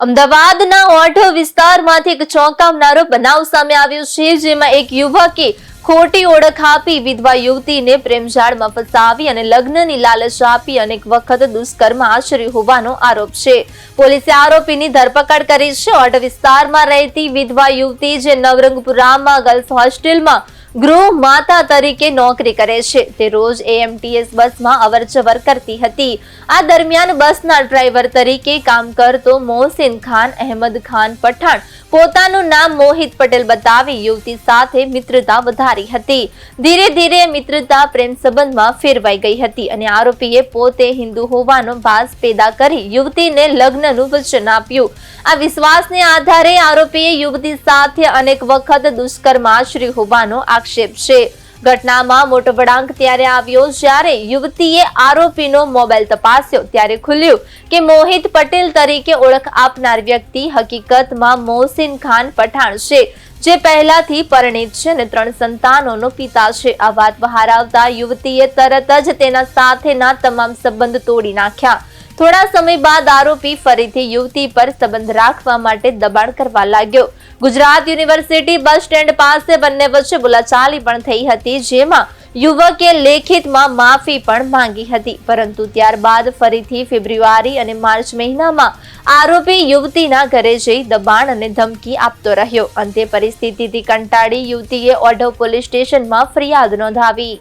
અમદાવાદના ઓઢવ વિસ્તારમાંથી એક ચોંકાવનારો બનાવ સામે આવ્યો છે, જેમાં એક યુવકે ખોટી ઓળખ આપી વિધવા યુવતીને પ્રેમજાળમાં ફસાવી અને લગ્નની લાલચ આપી અનેક વખત દુષ્કર્મ આચર્યું હોવાનો આરોપ છે. પોલીસે આરોપીની ધરપકડ કરી છે. ઓઢવ વિસ્તારમાં રહેતી વિધવા યુવતી જે નવરંગપુરામાં ગર્લ્સ હોસ્ટેલમાં ગૃહ માતા તરીકે નોકરી કરે છે, તે રોજ એએમટીએસ બસમાં અવરજવર કરતી હતી. આ દરમિયાન બસના ડ્રાઈવર તરીકે કામ કરતો મોહસિન ખાન અહેમદ ખાન પઠાણ પોતાનું નામ મોહિત પટેલ બતાવી યુવતી સાથે મિત્રતા વધારી હતી. ધીરે ધીરે મિત્રતા પ્રેમ સંબંધમાં ફેરવાઈ ગઈ હતી અને આરોપીએ પોતે હિન્દુ હોવાનો ભાસ પેદા કરી યુવતીને લગ્નનું વચન આપ્યું. આ વિશ્વાસને આધારે આરોપીએ યુવતી સાથે અનેક વખત દુષ્કર્મ આચર્યું હોવાનો આક્ષેપ છે. ઘટનામાં મોટો વળાંક ત્યારે આવ્યો જ્યારે યુવતીએ આરોપીનો મોબાઈલ તપાસ્યો ત્યારે ખુલ્યું કે મોહિત પટેલ તરીકે ઓળખ આપનાર વ્યક્તિ હકીકતમાં મોહસિન ખાન પઠાણ છે, જે પહેલાથી પરિણીત છે અને 3 સંતાનોનો પિતા છે. આ વાત બહાર આવતા યુવતીએ તરત જ તેના સાથેના તમામ સંબંધ તોડી નાખ્યા. થોડા સમય બાદ આરોપી ફરીથી યુવતી પર સંબંધ રાખવા માટે દબાણ કરવા લાગ્યો. ગુજરાત યુનિવર્સિટી બસ સ્ટેન્ડ પાસે બંને વચ્ચે બોલાચાલી પણ થઈ હતી, જેમાં યુવકે લેખિતમાં માફી પણ માંગી હતી. પરંતુ ત્યારબાદ ફરીથી ફેબ્રુઆરી અને માર્ચ મહિનામાં આરોપી યુવતીના ઘરે જઈ દબાણ અને ધમકી આપતો રહ્યો. અંતે પરિસ્થિતિથી કંટાળી યુવતીએ ઓઢવ પોલીસ સ્ટેશનમાં ફરિયાદ નોંધાવી.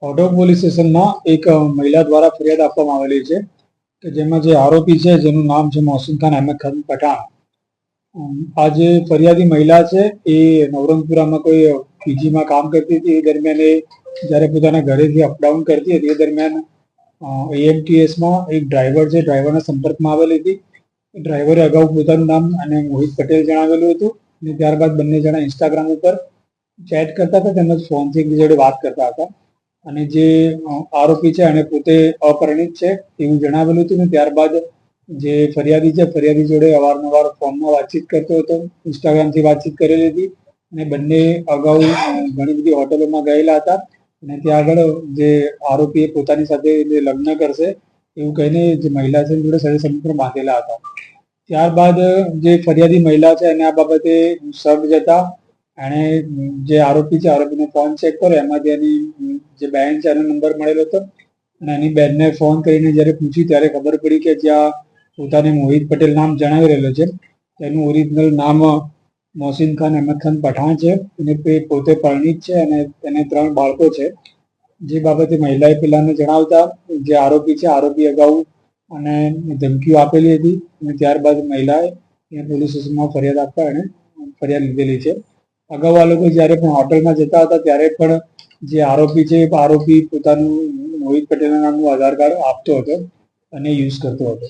ઓઢવ પોલીસ સ્ટેશનમાં એક મહિલા દ્વારા ફરિયાદ આપવામાં આવેલી છે કે જેમાં જે આરોપી છે જેનું નામ છે મોહસિન ખાન અહેમદ ખાન પઠાણ. આ જે ફરિયાદી મહિલા છે એ નવરંગપુરામાં કોઈ પીજીમાં કામ કરતી હતી. એ દરમિયાન એ જ્યારે પોતાના ઘરેથી અપડાઉન કરતી હતી એ દરમિયાન એએમટીએસમાં એક ડ્રાઈવર છે, ડ્રાઈવરના સંપર્કમાં આવેલી હતી. ડ્રાઈવરે અગાઉ પોતાનું નામ અને મોહિત પટેલ જણાવેલું હતું અને ત્યારબાદ બંને જણા ઇન્સ્ટાગ્રામ ઉપર ચેટ કરતા હતા તેમજ ફોનથી એકબીજા જોડે વાત કરતા હતા. અને જે આરોપી છે અને પોતે અપરિણીત છે એવું જણાવેલું હતું. ને ત્યારબાદ જે ફરિયાદી છે ફરિયાદી જોડે અવારનવાર ફોનમાં વાતચીત કરતો હતો, ઇન્સ્ટાગ્રામથી વાતચીત કરેલી હતી અને બંને અગાઉ ઘણી બધી હોટલોમાં ગયેલા હતા અને ત્યાં આગળ જે આરોપીએ પોતાની સાથે જે લગ્ન કરશે એવું કહીને જે મહિલા છે જોડે સહી સંબંધ બાંધેલા હતા. ત્યારબાદ જે ફરિયાદી મહિલા છે અને આ બાબતે શક જતા એણે જે આરોપી છે આરોપીનો ફોન ચેક કર્યો, એમાંથી એની જે બહેન છે એનો નંબર મળેલો હતો અને એની બહેનને ફોન કરીને જ્યારે પૂછ્યું ત્યારે ખબર પડી કે જ્યાં પોતાને મોહિત પટેલ નામ જણાવી રહેલો છે તેનું ઓરિજિનલ નામ મોહસિન ખાન અહેમદ ખાન પઠાણ છે અને તે પોતે પરિણીત છે અને તેને 3 બાળકો છે. જે બાબતે મહિલાએ પેલાને જણાવતા જે આરોપી છે આરોપી અગાઉ અને ધમકીઓ આપેલી હતી અને ત્યારબાદ મહિલાએ પોલીસ સ્ટેશનમાં ફરિયાદ આપવા એણે ફરિયાદ લીધેલી છે. અગાઉ આ લોકો જ્યારે પણ હોટલમાં જતા હતા ત્યારે પણ જે આરોપી છે આરોપી પોતાનું મોહિત પટેલના નામનું આધાર કાર્ડ આપતો હતો અને યુઝ કરતો હતો.